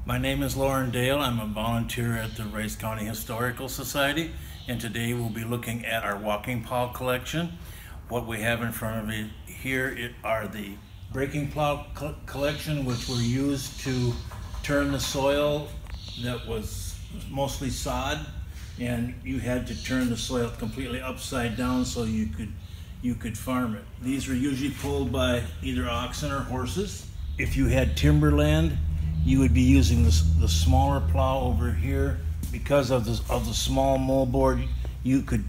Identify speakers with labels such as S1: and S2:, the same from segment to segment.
S1: My name is Loren Dahle. I'm a volunteer at the Rice County Historical Society, and today we'll be looking at our walking plow collection. What we have in front of me here are the breaking plow collection, which were used to turn the soil that was mostly sod, and you had to turn the soil completely upside down so you could farm it. These were usually pulled by either oxen or horses. If you had timberland, you would be using the smaller plow over here. Because of the small moldboard, you could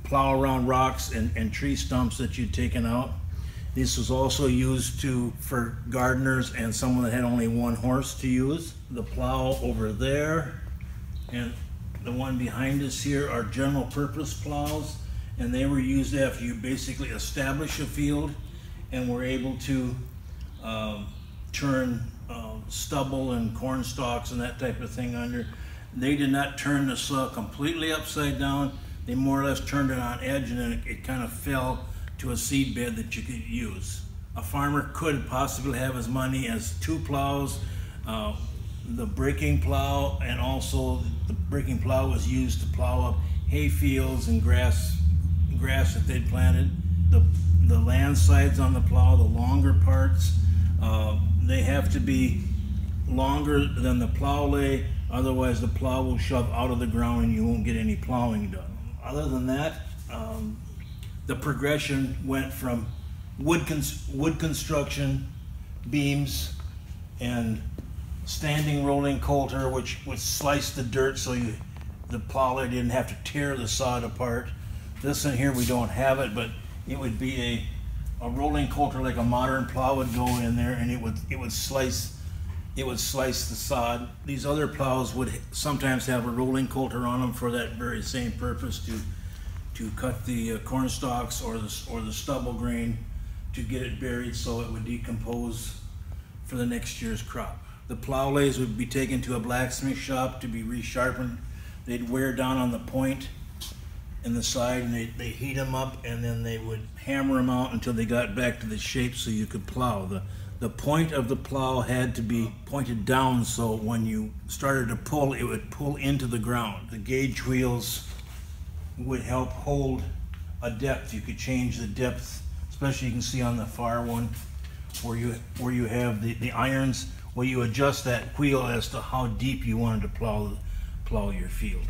S1: plow around rocks and tree stumps that you'd taken out. This was also used for gardeners and someone that had only one horse to use. The plow over there and the one behind us here are general purpose plows, and they were used after you basically establish a field and were able to turn stubble and corn stalks and that type of thing under. They did not turn the soil completely upside down. They more or less turned it on edge, and then it kind of fell to a seed bed that you could use. A farmer could possibly have as many as 2 plows. The breaking plow, and also the breaking plow was used to plow up hay fields and grass that they'd planted. The land sides on the plow, the longer parts, they have to be longer than the plow lay, otherwise the plow will shove out of the ground and you won't get any plowing done. Other than that, the progression went from wood construction, beams, and standing rolling coulter, which would slice the dirt so the plow lay didn't have to tear the sod apart. This in here we don't have it, but it would be a rolling coulter like a modern plow would go in there, and it would slice the sod. These other plows would sometimes have a rolling coulter on them for that very same purpose, to cut the corn stalks or the stubble grain to get it buried so it would decompose for the next year's crop. The plow lays would be taken to a blacksmith shop to be resharpened. They'd wear down on the point in the side, and they heat them up, and then they would hammer them out until they got back to the shape so you could plow. The point of the plow had to be pointed down, so when you started to pull, it would pull into the ground. The gauge wheels would help hold a depth. You could change the depth, especially you can see on the far one where you have the irons, where you adjust that wheel as to how deep you wanted to plow your field.